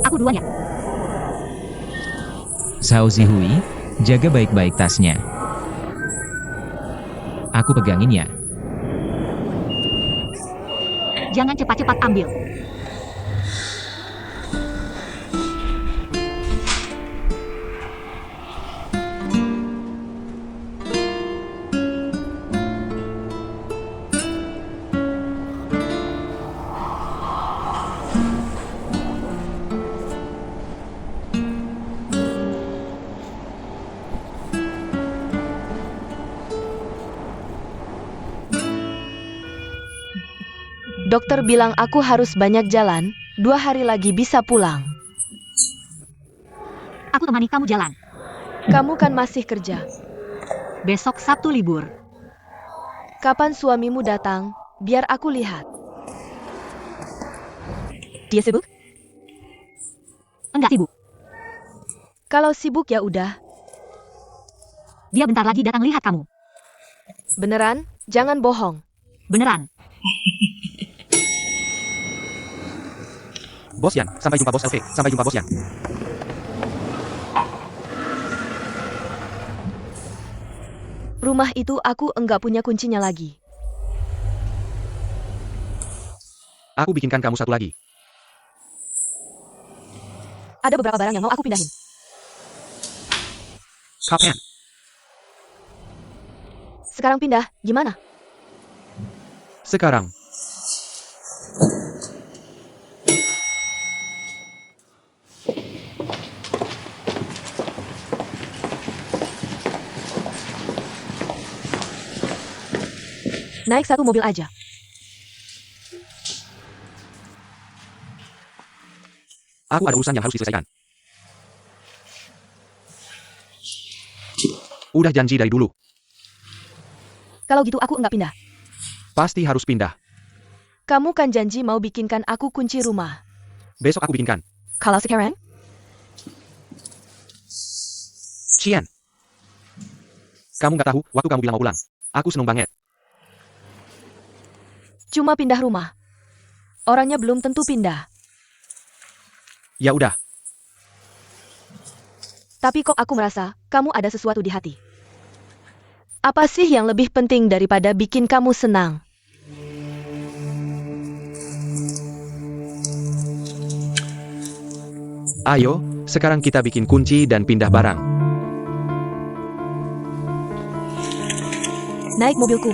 Aku duluan ya. Sao Zihui, jaga baik-baik tasnya. Aku pegangin ya. Jangan cepat-cepat ambil. Dokter bilang aku harus banyak jalan, 2 hari lagi bisa pulang. Aku temani kamu jalan. Kamu kan masih kerja. Besok Sabtu libur. Kapan suamimu datang? Biar aku lihat. Dia sibuk? Enggak sibuk. Kalau sibuk ya udah. Dia bentar lagi datang lihat kamu. Beneran? Jangan bohong. Beneran. Bos Yan, sampai jumpa Bos LV. Sampai jumpa Bos Yan. Rumah itu aku enggak punya kuncinya lagi. Aku bikinkan kamu satu lagi. Ada beberapa barang yang mau aku pindahin. Kapten. Sekarang pindah, gimana? Sekarang. Naik satu mobil aja. Aku ada urusan yang harus diselesaikan. Udah janji dari dulu. Kalau gitu aku enggak pindah. Pasti harus pindah. Kamu kan janji mau bikinkan aku kunci rumah. Besok aku bikinkan. Kalau sekarang? Cian. Kamu nggak tahu, waktu kamu bilang mau pulang. Aku seneng banget. Cuma pindah rumah. Orangnya belum tentu pindah. Ya udah. Tapi kok aku merasa, kamu ada sesuatu di hati. Apa sih yang lebih penting daripada bikin kamu senang? Ayo, sekarang kita bikin kunci dan pindah barang. Naik mobilku.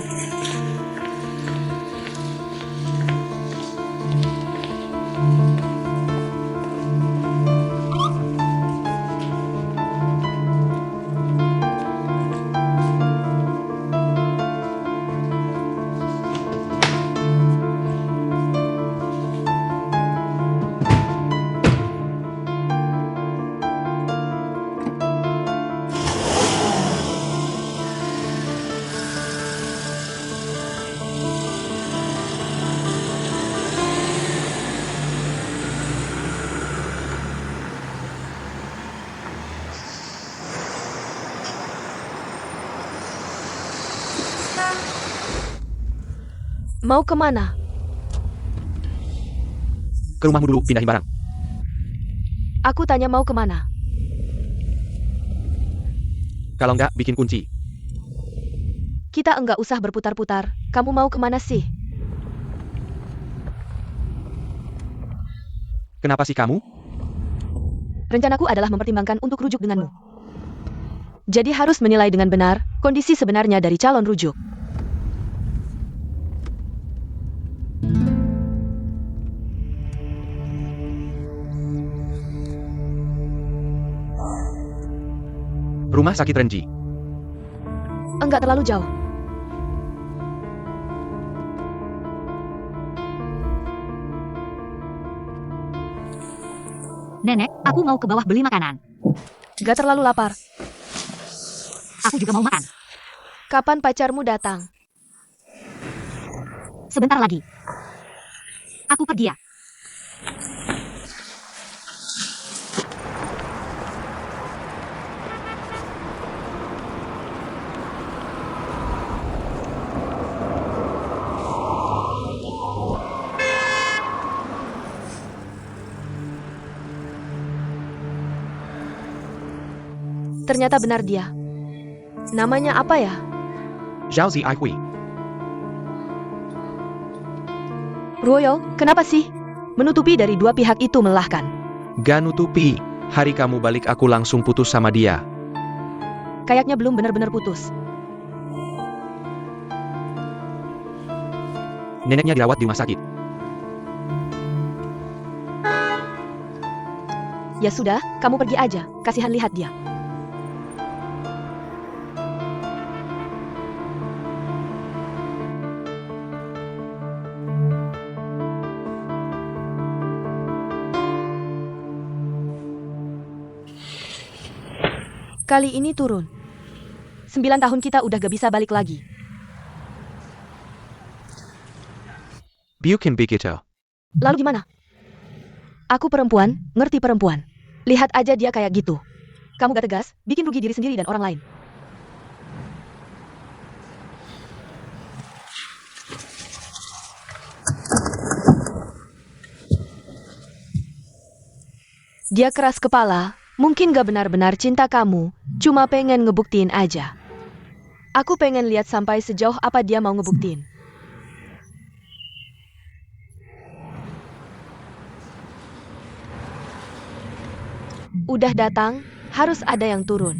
Mau kemana? Ke rumahmu dulu, pindahin barang. Aku tanya mau kemana? Kalau nggak, bikin kunci. Kita enggak usah berputar-putar. Kamu mau kemana sih? Kenapa sih kamu? Rencanaku adalah mempertimbangkan untuk rujuk denganmu. Jadi harus menilai dengan benar kondisi sebenarnya dari calon rujuk. Rumah sakit Renji. Enggak terlalu jauh. Nenek, aku mau ke bawah beli makanan. Enggak terlalu lapar. Aku juga mau makan. Kapan pacarmu datang? Sebentar lagi. Aku pergi ya. Ternyata benar dia. Namanya apa ya? Zhao Zi Aihui. Royal, kenapa sih? Menutupi dari dua pihak itu melelahkan. Gak nutupi. Hari kamu balik aku langsung putus sama dia. Kayaknya belum benar-benar putus. Neneknya dirawat di rumah sakit. Ya sudah, kamu pergi aja. Kasihan lihat dia. Kali ini turun. 9 tahun kita udah gak bisa balik lagi. Bukan begitu. Lalu gimana? Aku perempuan, ngerti perempuan. Lihat aja dia kayak gitu. Kamu gak tegas, bikin rugi diri sendiri dan orang lain. Dia keras kepala, mungkin gak benar-benar cinta kamu, cuma pengen ngebuktiin aja. Aku pengen lihat sampai sejauh apa dia mau ngebuktiin. Udah datang, harus ada yang turun.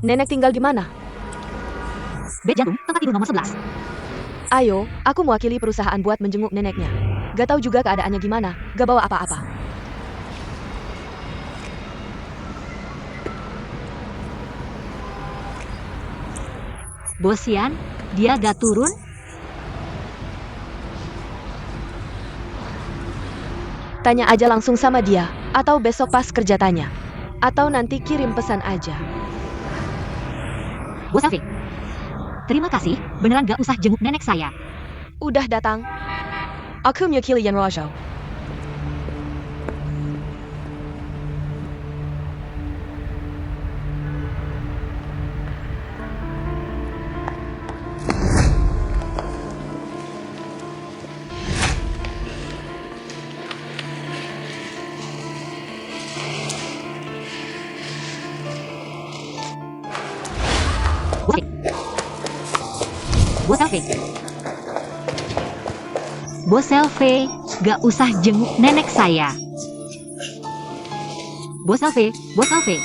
Nenek tinggal di mana? Bed jantung, tempat tidur nomor 11. Ayo, aku mewakili perusahaan buat menjenguk neneknya. Gak tahu juga keadaannya gimana, gak bawa apa-apa. Bosian, dia gak turun? Tanya aja langsung sama dia, atau besok pas kerja tanya. Atau nanti kirim pesan aja. Bos Alfie. Terima kasih, beneran gak usah jenguk nenek saya. Udah datang. Aku mewakili Yan Rojou. Bos Alfie. Bos Alfie, gak usah jenguk nenek saya. Bos Alfie, Bos Alfie.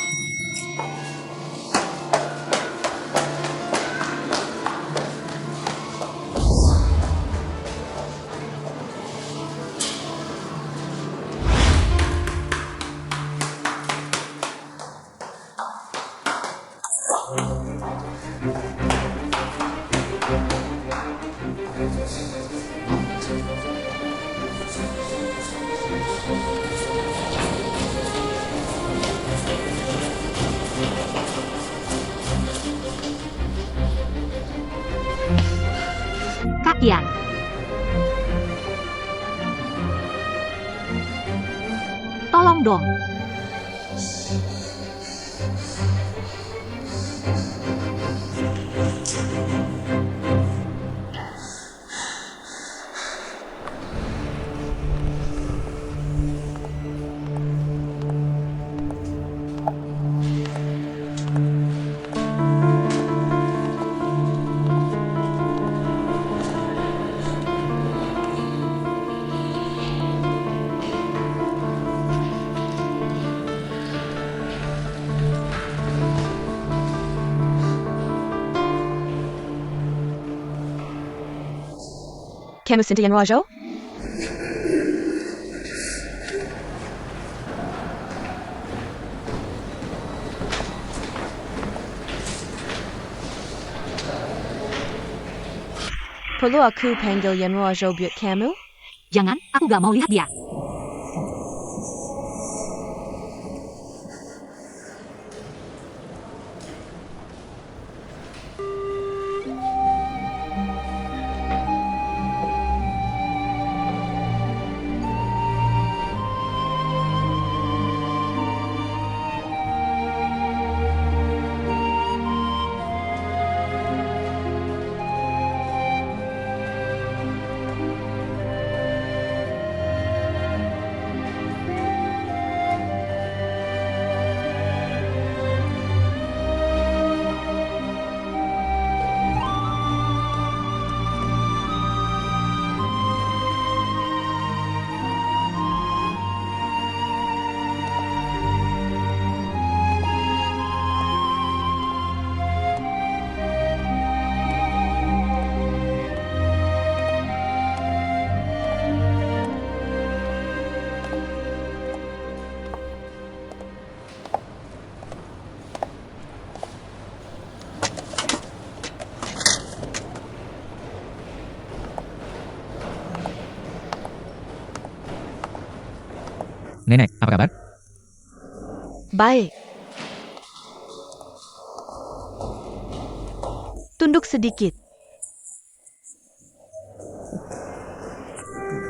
Kakian. Tolong dong. Kamu Sinta Yan Rojou? Perlu aku panggil Yan Rojou buat kamu? Jangan, aku gak mau lihat dia. Nenek, apa kabar? Baik. Tunduk sedikit.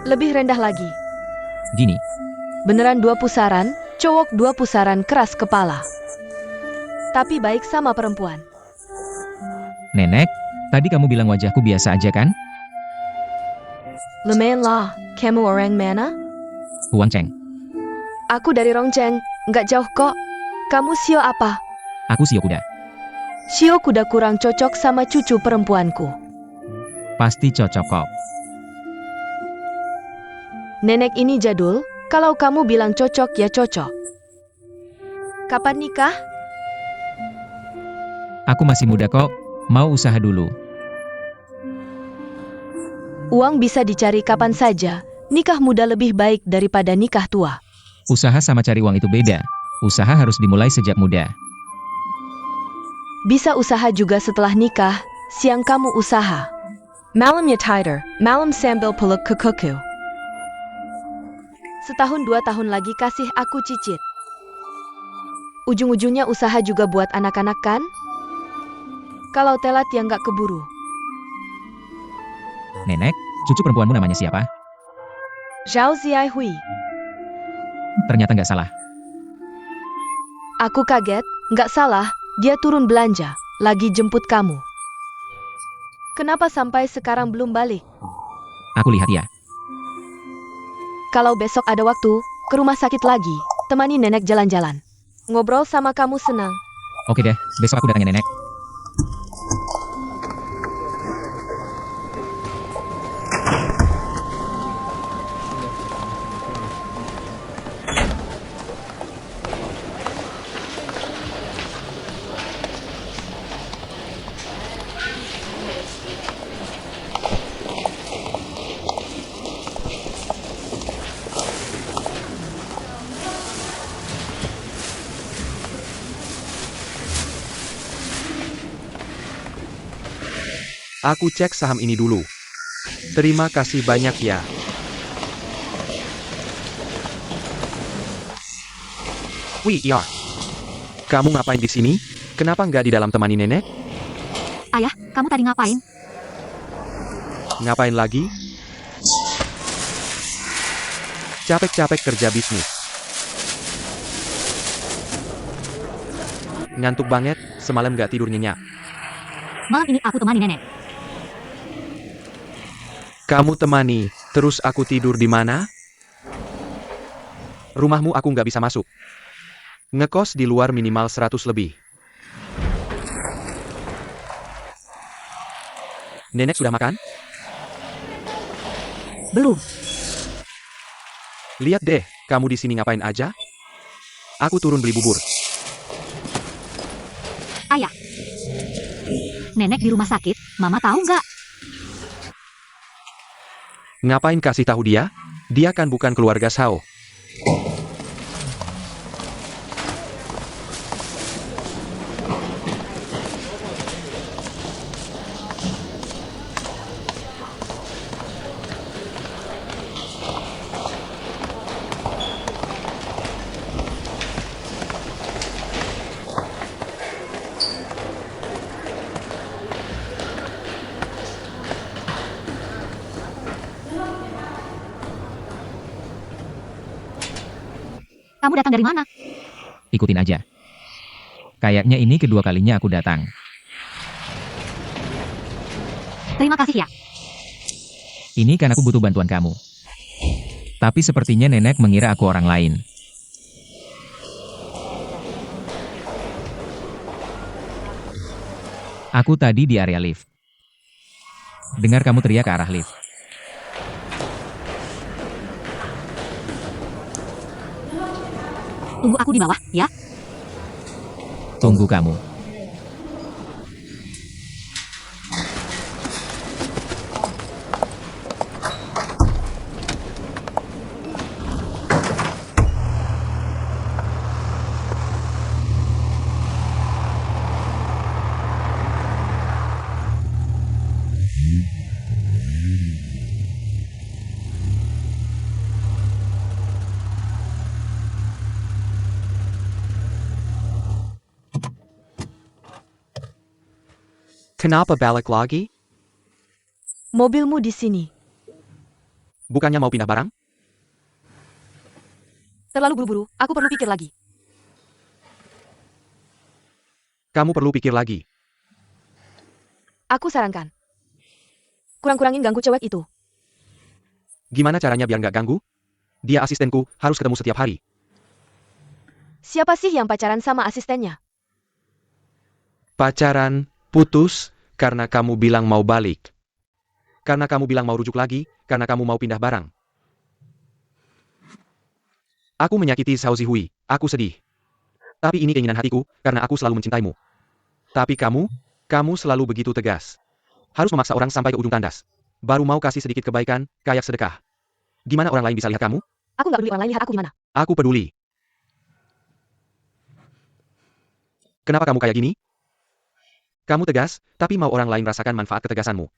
Lebih rendah lagi. Gini, Beneran 2 pusaran, cowok 2 pusaran keras kepala. Tapi baik sama perempuan. Nenek, tadi kamu bilang wajahku biasa aja kan? Lumayan lah, kamu orang mana? Huang Cheng, Aku dari Rongcheng, nggak jauh kok. Kamu sio apa? aku Sio Kuda. Sio kuda kurang cocok sama cucu perempuanku. Pasti cocok kok. Nenek ini jadul, kalau kamu bilang cocok ya cocok. Kapan nikah? Aku masih muda kok, mau usaha dulu. Uang bisa dicari kapan saja, nikah muda lebih baik daripada nikah tua. Usaha sama cari uang itu beda. Usaha harus dimulai sejak muda. Bisa usaha juga setelah nikah, siang kamu usaha. Malamnya tighter, malam sambil peluk ke kuku. Setahun 2 tahun lagi kasih aku cicit. Ujung-ujungnya usaha juga buat anak-anak kan? Kalau telat ya nggak keburu. Nenek, cucu perempuanmu namanya siapa? Zhao Ziaihui. Ternyata nggak salah. Aku kaget, nggak salah, dia turun belanja, lagi jemput kamu. Kenapa sampai sekarang belum balik? Aku lihat ya. Kalau besok ada waktu, ke rumah sakit lagi, temani nenek jalan-jalan. Ngobrol sama kamu senang. Oke deh, besok aku datangin nenek. Aku cek saham ini dulu. Terima kasih banyak ya. Wih, ya. Kamu ngapain di sini? Kenapa nggak di dalam temani nenek? Ayah, kamu tadi ngapain? Ngapain lagi? Capek-capek kerja bisnis. Ngantuk banget, semalam nggak tidur nyenyak. Malam ini aku temani nenek. Kamu temani, terus aku tidur di mana? Rumahmu aku nggak bisa masuk. Ngekos di luar minimal 100 lebih. Nenek sudah makan? Belum. Lihat deh, kamu di sini ngapain aja? Aku turun beli bubur. Ayah. Nenek di rumah sakit, Mama tahu nggak? Ngapain kasih tahu dia? Dia kan bukan keluarga Sao. Kamu datang dari mana? Ikutin aja. Kayaknya ini kedua kalinya aku datang. Terima kasih ya. Ini kan aku butuh bantuan kamu. Tapi sepertinya nenek mengira aku orang lain. Aku tadi di area lift. Dengar kamu teriak ke arah lift. Tunggu aku di bawah, ya. Tunggu kamu. Kenapa balik lagi? Mobilmu di sini. Bukannya mau pindah barang? Terlalu buru-buru, aku perlu pikir lagi. Kamu perlu pikir lagi. Aku sarankan. Kurang-kurangin ganggu cewek itu. Gimana caranya biar nggak ganggu? Dia asistenku, harus ketemu setiap hari. Siapa sih yang pacaran sama asistennya? Pacaran, putus, karena kamu bilang mau balik. Karena kamu bilang mau rujuk lagi, karena kamu mau pindah barang. Aku menyakiti Xiao Zihui, aku sedih. Tapi ini keinginan hatiku, karena aku selalu mencintaimu. Tapi kamu selalu begitu tegas. Harus memaksa orang sampai ke ujung tandas. Baru mau kasih sedikit kebaikan, kayak sedekah. Gimana orang lain bisa lihat kamu? Aku nggak peduli orang lain lihat aku gimana. Aku peduli. Kenapa kamu kayak gini? Kamu tegas, tapi mau orang lain rasakan manfaat ketegasanmu.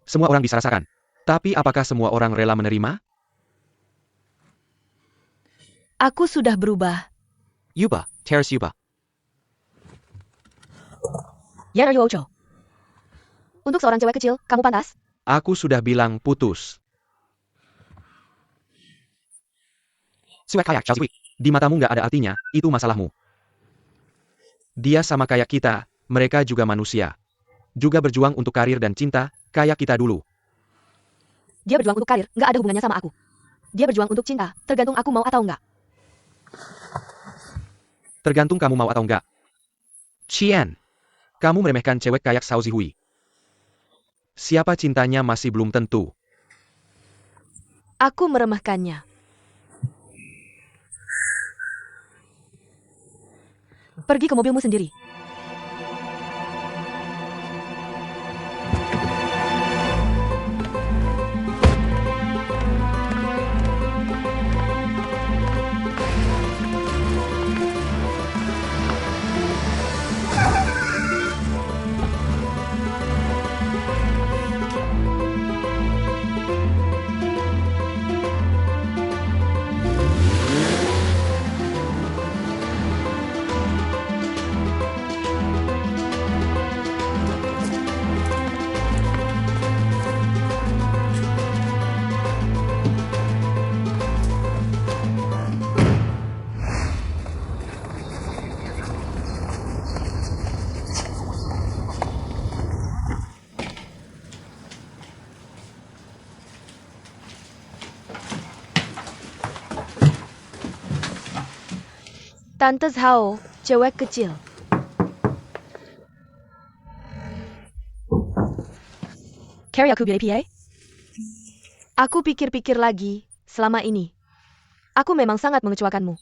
Semua orang bisa rasakan. Tapi apakah semua orang rela menerima? Aku sudah berubah. Yuba, Teres Yuba. Yan Ocho. Untuk seorang cewek kecil, kamu pantas? Aku sudah bilang putus. Suek kayak Xiao Zihui. Di matamu nggak ada artinya, itu masalahmu. Dia sama kayak kita, mereka juga manusia. Juga berjuang untuk karir dan cinta, kayak kita dulu. Dia berjuang untuk karir, nggak ada hubungannya sama aku. Dia berjuang untuk cinta, tergantung aku mau atau nggak. Tergantung kamu mau atau enggak. Qian, kamu meremehkan cewek kayak Xiao Zihui. Siapa cintanya masih belum tentu. Aku meremehkannya. Pergi ke mobilmu sendiri. Tante Zhao, cewek kecil. Carry aku BAPA? Aku pikir-pikir lagi, selama ini. Aku memang sangat mengecewakanmu.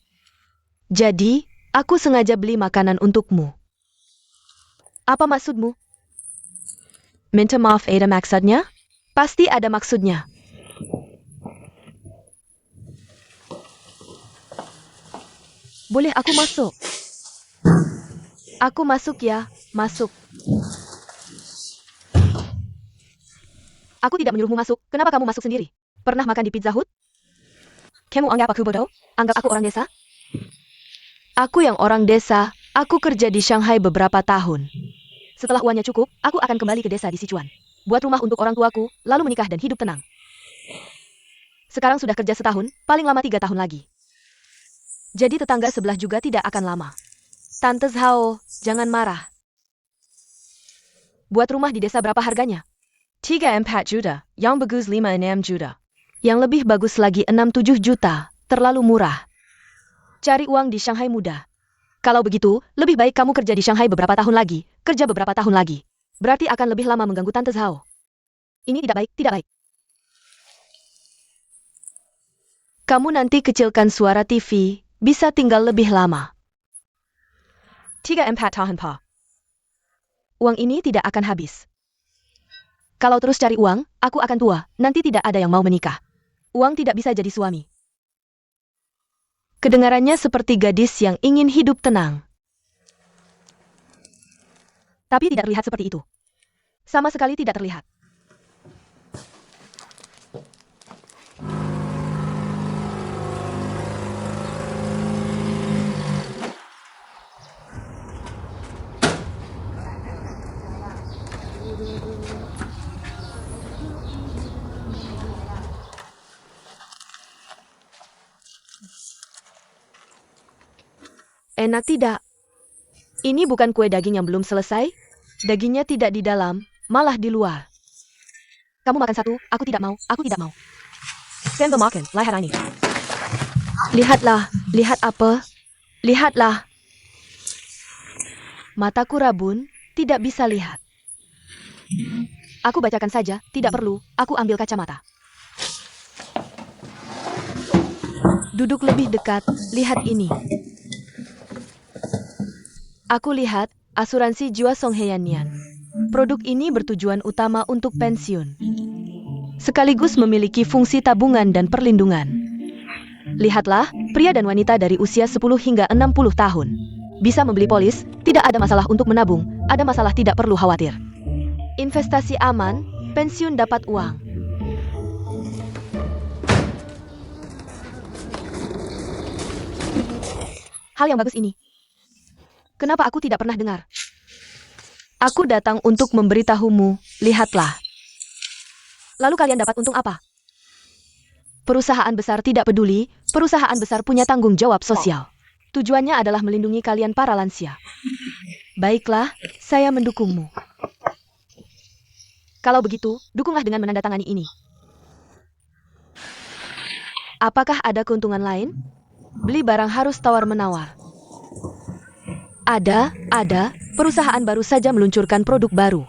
Jadi, aku sengaja beli makanan untukmu. Apa maksudmu? Minta maaf ada maksudnya? Pasti ada maksudnya. Boleh aku masuk? Aku masuk ya, masuk. Aku tidak menyuruhmu masuk, kenapa kamu masuk sendiri? Pernah makan di Pizza Hut? Kamu anggap aku bodoh? Anggap aku orang desa? Aku yang orang desa, aku kerja di Shanghai beberapa tahun. Setelah uangnya cukup, aku akan kembali ke desa di Sichuan. Buat rumah untuk orang tuaku, lalu menikah dan hidup tenang. Sekarang sudah kerja setahun, paling lama 3 tahun lagi. Jadi tetangga sebelah juga tidak akan lama. Tante Zhao, jangan marah. Buat rumah di desa berapa harganya? 3-4 juta, yang bagus 5-6 juta. Yang lebih bagus lagi 6-7 juta, terlalu murah. Cari uang di Shanghai mudah. Kalau begitu, lebih baik kamu kerja di Shanghai beberapa tahun lagi, kerja beberapa tahun lagi. Berarti akan lebih lama mengganggu Tante Zhao. Ini tidak baik, tidak baik. Kamu nanti kecilkan suara TV, bisa tinggal lebih lama. 3-4 tahun pa. Uang ini tidak akan habis. Kalau terus cari uang, aku akan tua, nanti tidak ada yang mau menikah. Uang tidak bisa jadi suami. Kedengarannya seperti gadis yang ingin hidup tenang. Tapi tidak terlihat seperti itu. Sama sekali tidak terlihat. Enak tidak? Ini bukan kue daging yang belum selesai. Dagingnya tidak di dalam, malah di luar. Kamu makan satu, aku tidak mau, aku tidak mau. Sen makan, lihat ini. Lihatlah, lihat apa? Lihatlah. Mataku rabun, tidak bisa lihat. Aku bacakan saja, tidak perlu, aku ambil kacamata. Duduk lebih dekat, lihat ini. Aku lihat asuransi jiwa Songheyanian. Produk ini bertujuan utama untuk pensiun. Sekaligus memiliki fungsi tabungan dan perlindungan. Lihatlah, pria dan wanita dari usia 10 hingga 60 tahun. Bisa membeli polis, tidak ada masalah untuk menabung, ada masalah tidak perlu khawatir. Investasi aman, pensiun dapat uang. Hal yang bagus ini. Kenapa aku tidak pernah dengar? Aku datang untuk memberitahumu, lihatlah. Lalu kalian dapat untung apa? Perusahaan besar tidak peduli, perusahaan besar punya tanggung jawab sosial. Tujuannya adalah melindungi kalian para lansia. Baiklah, saya mendukungmu. Kalau begitu, dukunglah dengan menandatangani ini. Apakah ada keuntungan lain? Beli barang harus tawar-menawar. Ada, perusahaan baru saja meluncurkan produk baru.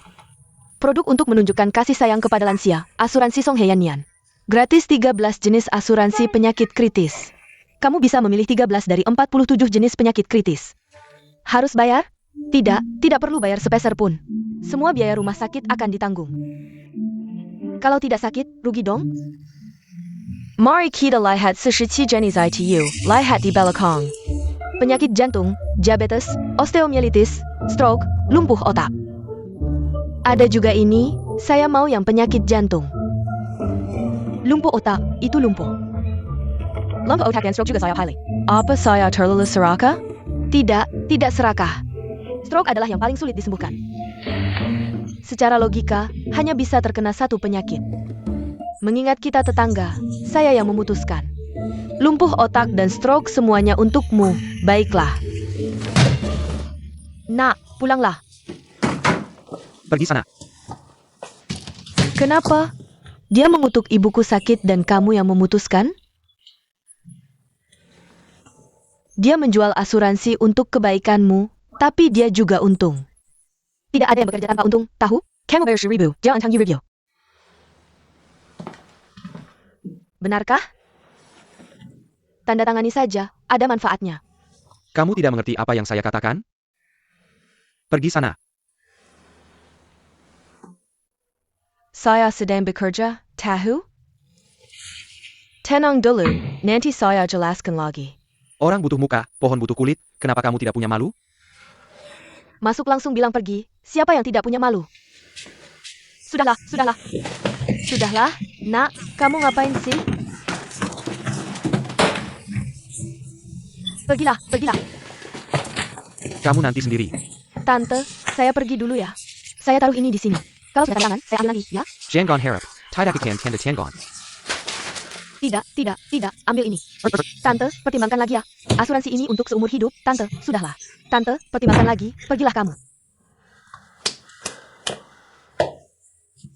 Produk untuk menunjukkan kasih sayang kepada lansia, asuransi Songheyanian. Gratis 13 jenis asuransi penyakit kritis. Kamu bisa memilih 13 dari 47 jenis penyakit kritis. Harus bayar? Tidak perlu bayar sepeser pun. Semua biaya rumah sakit akan ditanggung. Kalau tidak sakit, rugi dong? Mari kita lihat 47 jenis ITU, lihat di belakang. Penyakit jantung, diabetes, osteomielitis, stroke, lumpuh otak. Ada juga ini, saya mau yang penyakit jantung. Lumpuh otak, itu lumpuh. Lumpuh otak dan stroke juga saya pilih. Apa saya terlalu serakah? Tidak serakah. Stroke adalah yang paling sulit disembuhkan. Secara logika, hanya bisa terkena satu penyakit. Mengingat kita tetangga, saya yang memutuskan. Lumpuh otak dan stroke semuanya untukmu, baiklah. Nak, pulanglah. Pergi sana. Kenapa? Dia mengutuk ibuku sakit dan kamu yang memutuskan? Dia menjual asuransi untuk kebaikanmu, tapi dia juga untung. Tidak ada yang bekerja tanpa untung, tahu? Kamu bayar 1.000, jangan tanggung review. Benarkah? Tanda tangani saja, ada manfaatnya. Kamu tidak mengerti apa yang saya katakan? Pergi sana. Saya sedang bekerja, tahu? Tenang dulu, nanti saya jelaskan lagi. Orang butuh muka, pohon butuh kulit, kenapa kamu tidak punya malu? Masuk langsung bilang pergi, siapa yang tidak punya malu? Sudahlah. Sudahlah, nak, kamu ngapain sih? Pergilah. Kamu nanti sendiri. Tante, saya pergi dulu ya. Saya taruh ini di sini. Kalau sudah tangan, saya ambil lagi, ya? Jangan harap. Tidak akan tanda Tiangon. Tidak, ambil ini. Tante, pertimbangkan lagi ya. Asuransi ini untuk seumur hidup, Tante, sudahlah. Tante, pertimbangkan lagi, pergilah kamu.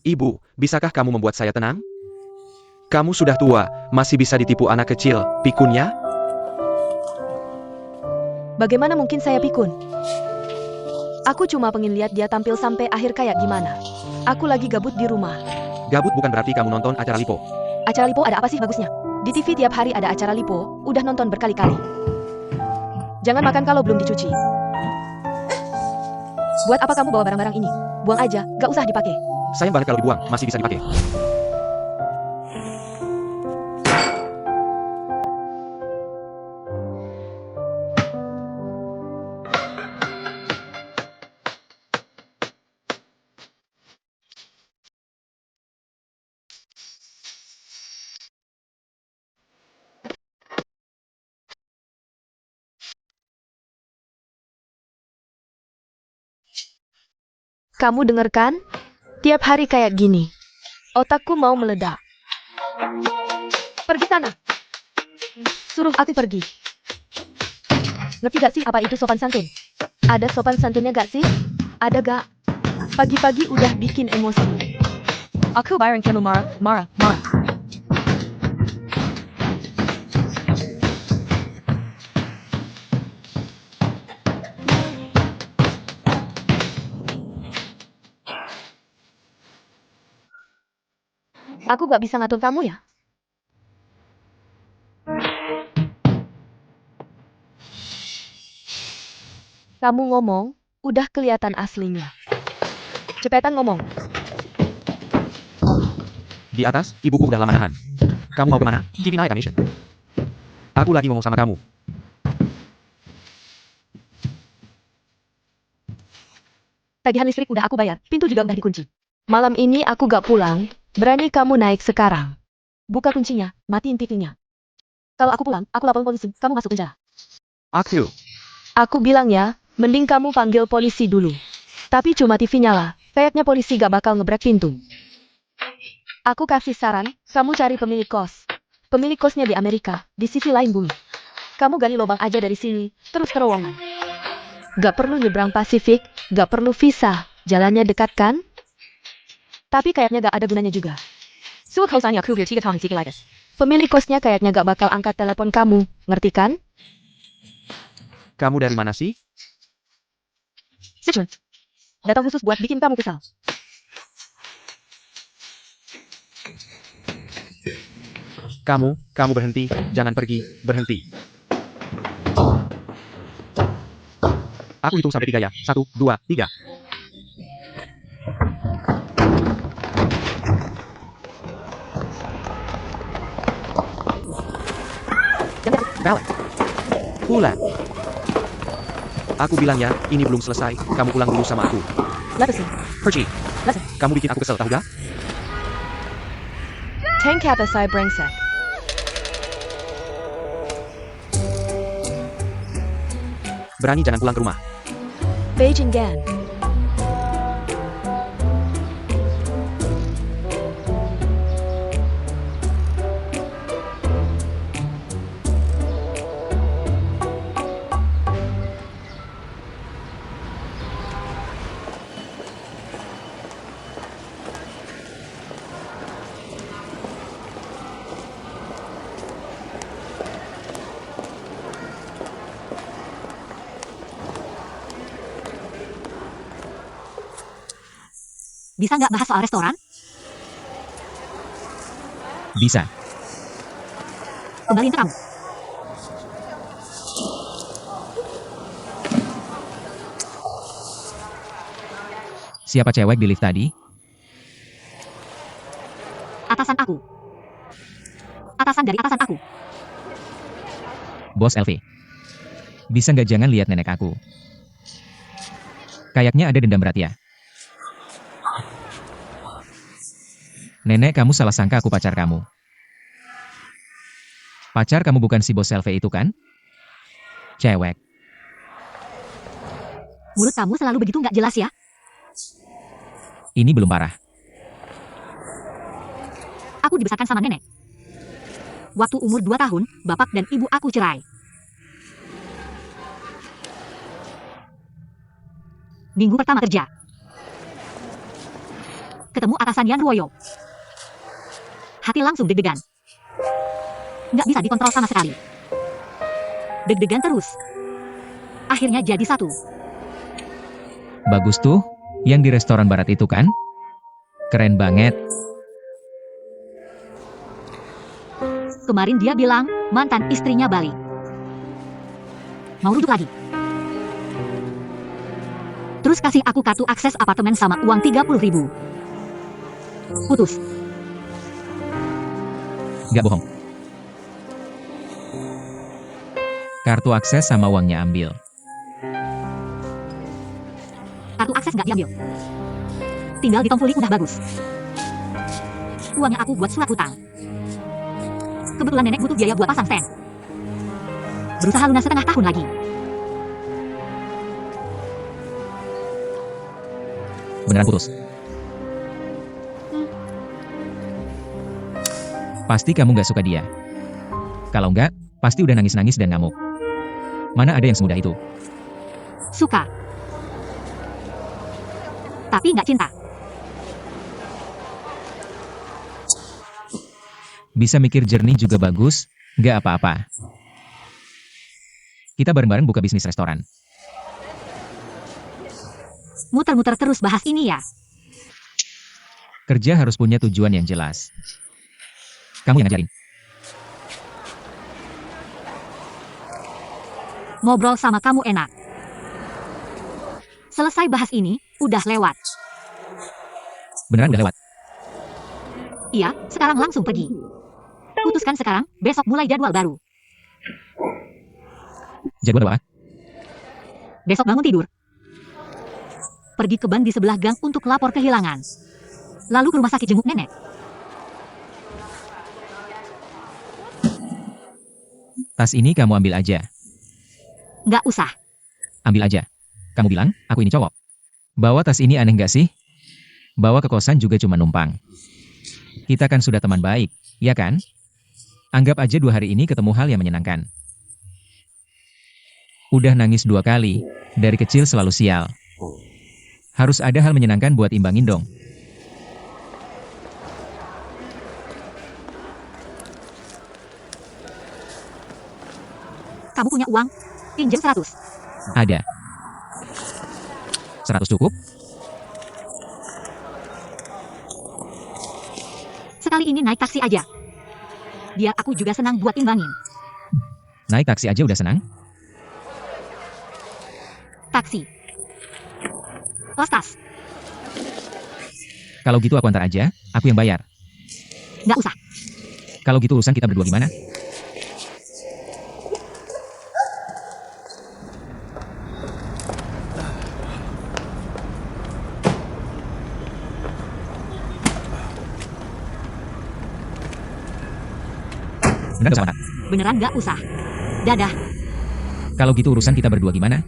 Ibu, bisakah kamu membuat saya tenang? Kamu sudah tua, masih bisa ditipu anak kecil, pikunnya? Bagaimana mungkin saya pikun? Aku cuma pengen lihat dia tampil sampai akhir kayak gimana. Aku lagi gabut di rumah. Gabut bukan berarti kamu nonton acara Lipo. Acara Lipo ada apa sih bagusnya? Di TV tiap hari ada acara Lipo, udah nonton berkali-kali. Jangan makan kalau belum dicuci. Buat apa kamu bawa barang-barang ini? Buang aja, gak usah dipakai. Sayang banget kalau dibuang, masih bisa dipakai. Kamu denger kan? Tiap hari kayak gini. Otakku mau meledak. Pergi sana. Suruh aku pergi. Ngerti gak sih apa itu sopan santun? Ada sopan santunnya gak sih? Ada gak? Pagi-pagi udah bikin emosi. Aku bayang kamu marah. Aku gak bisa ngatur kamu ya? Kamu ngomong, udah kelihatan aslinya. Cepetan ngomong. Di atas, ibuku udah lama nahan. Kamu mau kemana? TV naik Nation. Aku lagi ngomong sama kamu. Tagihan listrik udah aku bayar, pintu juga udah dikunci. Malam ini aku gak pulang, berani kamu naik sekarang. Buka kuncinya, matiin TV-nya. Kalau aku pulang, aku lapor polisi, kamu masuk penjara. Aku. Aku bilang ya, mending kamu panggil polisi dulu. Tapi cuma TV nyala, kayaknya polisi gak bakal ngebrek pintu. Aku kasih saran, kamu cari pemilik kos. Pemilik kosnya di Amerika, di sisi lain bumi. Kamu gali lubang aja dari sini, terus terowongan. Gak perlu nyebrang Pasifik, gak perlu visa, jalannya dekat kan? Tapi kayaknya gak ada gunanya juga. Pemilik kosnya kayaknya gak bakal angkat telepon kamu, ngerti kan? Kamu dari mana sih? Sichuan. Datang khusus buat bikin kamu kesal. Kamu berhenti, jangan pergi, berhenti. Aku hitung sampai 3 ya. 1, 2, 3. Balik. Pulang. Aku bilang ya, ini belum selesai. Kamu pulang dulu sama aku. Lepasin. Pergi. Lepasin. Kamu bikin aku kesel, tahu gak? Tank kata saya brengsek. Berani jangan pulang ke rumah. Beijing Gan. Bisa nggak bahas soal restoran? Bisa. Kembaliin ke kamu. Siapa cewek di lift tadi? Atasan aku. Atasan dari atasan aku. Bos LV. Bisa nggak jangan lihat nenek aku? Kayaknya ada dendam berat ya. Nenek kamu salah sangka aku pacar kamu. Pacar kamu bukan si bos LV itu kan? Cewek. Mulut kamu selalu begitu nggak jelas ya? Ini belum parah. Aku dibesarkan sama nenek. Waktu umur 2 tahun, bapak dan ibu aku cerai. Minggu pertama kerja. Ketemu atasan Yan Ruoyo. Hati langsung deg-degan. Nggak bisa dikontrol sama sekali. Deg-degan terus. Akhirnya jadi satu. Bagus tuh, yang di restoran barat itu kan? Keren banget. Kemarin dia bilang, mantan istrinya balik. Mau rujuk lagi. Terus kasih aku kartu akses apartemen sama uang 30.000. Putus. Nggak bohong. Kartu akses sama uangnya ambil. Kartu akses nggak diambil. Tinggal di Tomfuli udah bagus. Uangnya aku buat surat hutang. Kebetulan nenek butuh biaya buat pasang stand. Berusaha lunas setengah tahun lagi. Beneran putus. Pasti kamu nggak suka dia. Kalau nggak, pasti udah nangis-nangis dan ngamuk. Mana ada yang semudah itu? Suka. Tapi nggak cinta. Bisa mikir jernih juga bagus, nggak apa-apa. Kita bareng-bareng buka bisnis restoran. Muter-muter terus bahas ini ya. Kerja harus punya tujuan yang jelas. Kamu yang ngajarin. Ngobrol sama kamu enak. Selesai bahas ini, udah lewat. Beneran udah lewat. Iya, sekarang langsung pergi. Putuskan sekarang, besok mulai jadwal baru. Jadwal apa? Besok bangun tidur. Pergi ke bank di sebelah gang untuk lapor kehilangan. Lalu ke rumah sakit jenguk nenek. Tas ini kamu ambil aja. Nggak usah. Ambil aja. Kamu bilang, aku ini cowok. Bawa tas ini aneh nggak sih? Bawa ke kosan juga cuma numpang. Kita kan sudah teman baik, ya kan? Anggap aja 2 hari ini ketemu hal yang menyenangkan. Udah nangis 2 kali, dari kecil selalu sial. Harus ada hal menyenangkan buat imbangin dong. Kamu punya uang? Pinjam 100. Ada. 100 cukup? Sekali ini naik taksi aja. Biar aku juga senang buat imbangin. Naik taksi aja udah senang? Taksi. Plus tas. Kalau gitu aku antar aja, aku yang bayar. Nggak usah. Kalau gitu urusan kita berdua gimana? Beneran gak salah? Beneran nggak usah. Dadah. Kalau gitu urusan kita berdua gimana?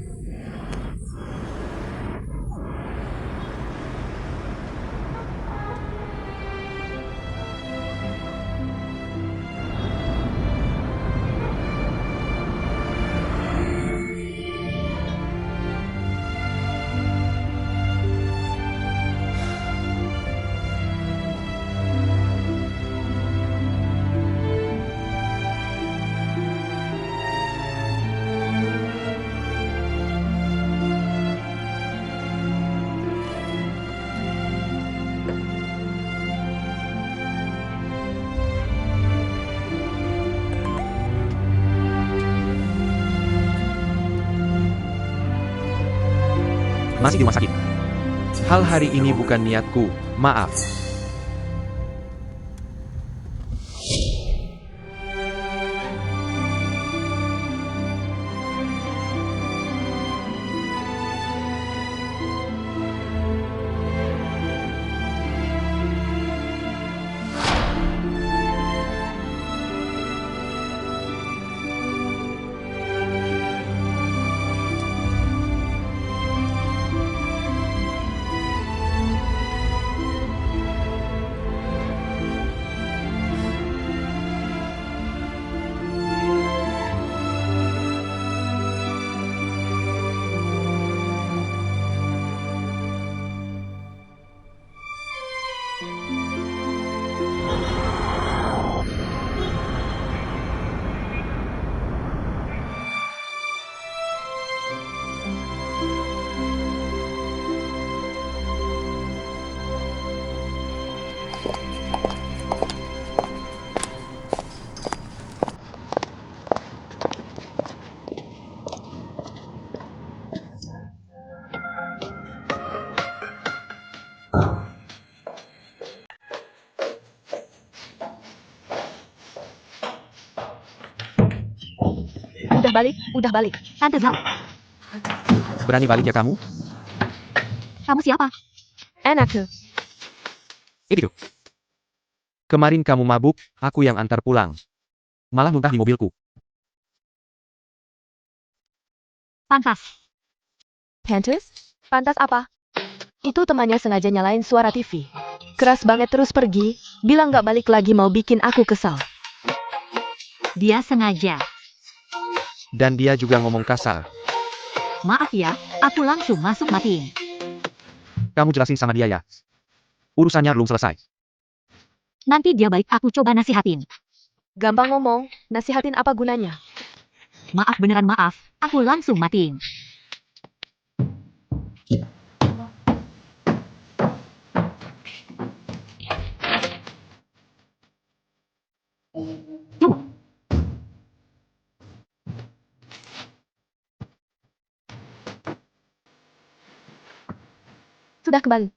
Masih di rumah sakit. Hal hari ini bukan niatku, maaf. Udah balik. Tante Zhao, Berani balik ya kamu? kamu siapa? Enak tuh. Itu. Kemarin kamu mabuk, aku yang antar pulang. Malah muntah di mobilku. Pantas. Pantas? Pantas apa? Itu temannya sengaja nyalain suara TV. Keras banget terus pergi, bilang gak balik lagi mau bikin aku kesal. Dia sengaja. Dan dia juga ngomong kasar. Maaf ya, aku langsung masuk matiin. Kamu jelasin sama dia ya. Urusannya belum selesai. Nanti dia baik aku coba nasihatin. Gampang ngomong, nasihatin apa gunanya? Maaf beneran maaf, aku langsung matiin. Sudah kembali.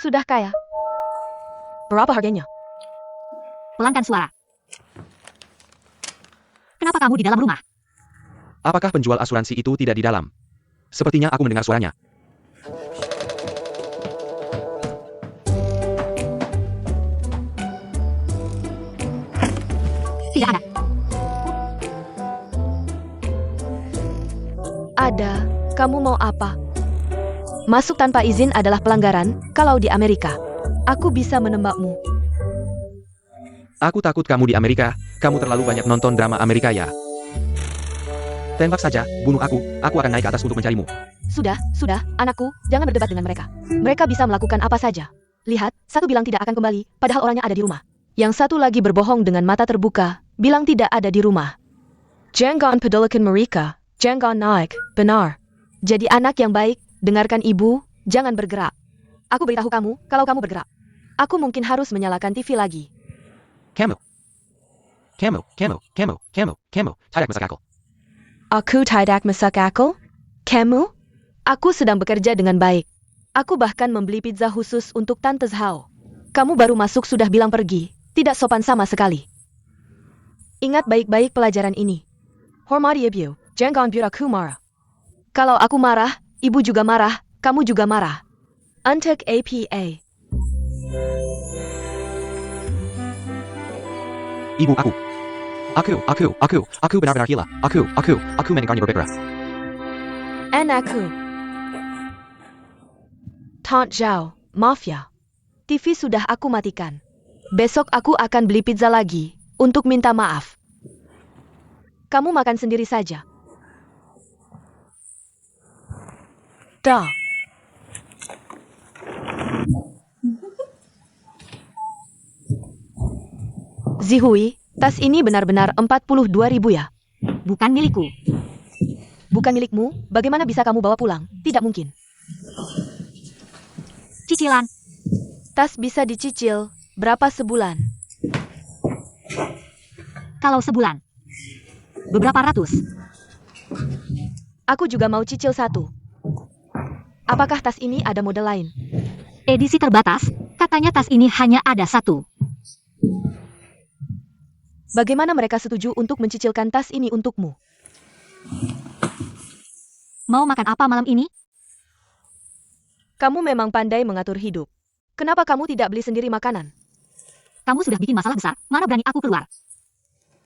Sudah kaya. Berapa harganya? Pelankan suara. Kenapa kamu di dalam rumah? Apakah penjual asuransi itu tidak di dalam? Sepertinya aku mendengar suaranya. Tidak ada. Ada. Kamu mau apa? Masuk tanpa izin adalah pelanggaran, kalau di Amerika. Aku bisa menembakmu. Aku takut kamu di Amerika, kamu terlalu banyak nonton drama Amerika ya. Tembak saja, bunuh aku akan naik ke atas untuk mencarimu. Sudah, anakku, jangan berdebat dengan mereka. Mereka bisa melakukan apa saja. Lihat, satu bilang tidak akan kembali, padahal orangnya ada di rumah. Yang satu lagi berbohong dengan mata terbuka, bilang tidak ada di rumah. Jangan pedulikan mereka, jangan naik, benar. Jadi anak yang baik, dengarkan ibu, jangan bergerak. Aku beritahu kamu, kalau kamu bergerak. Aku mungkin harus menyalakan TV lagi. Kamu, tidak masak aku. Aku tidak masak akal? Kamu? Aku sedang bekerja dengan baik. Aku bahkan membeli pizza khusus untuk Tante Zhao. Kamu baru masuk sudah bilang pergi. Tidak sopan sama sekali. Ingat baik-baik pelajaran ini. Hormati ibu, jangan buat aku marah. Kalau aku marah, ibu juga marah, kamu juga marah. Untuk APA. Ibu aku. Aku benar-benar gila. Aku mendengarnya berbicara. Anakku. Tante Zhao, maaf ya. TV sudah aku matikan. Besok aku akan beli pizza lagi, untuk minta maaf. Kamu makan sendiri saja. Dah. Zihui, tas ini benar-benar 42.000 ya? Bukan milikku. Bukan milikmu, bagaimana bisa kamu bawa pulang? Tidak mungkin. Cicilan. Tas bisa dicicil, berapa sebulan? Kalau sebulan. Beberapa ratus. Aku juga mau cicil satu. Apakah tas ini ada model lain? Edisi terbatas, katanya tas ini hanya ada satu. Bagaimana mereka setuju untuk mencicilkan tas ini untukmu? Mau makan apa malam ini? Kamu memang pandai mengatur hidup. Kenapa kamu tidak beli sendiri makanan? Kamu sudah bikin masalah besar, mana berani aku keluar.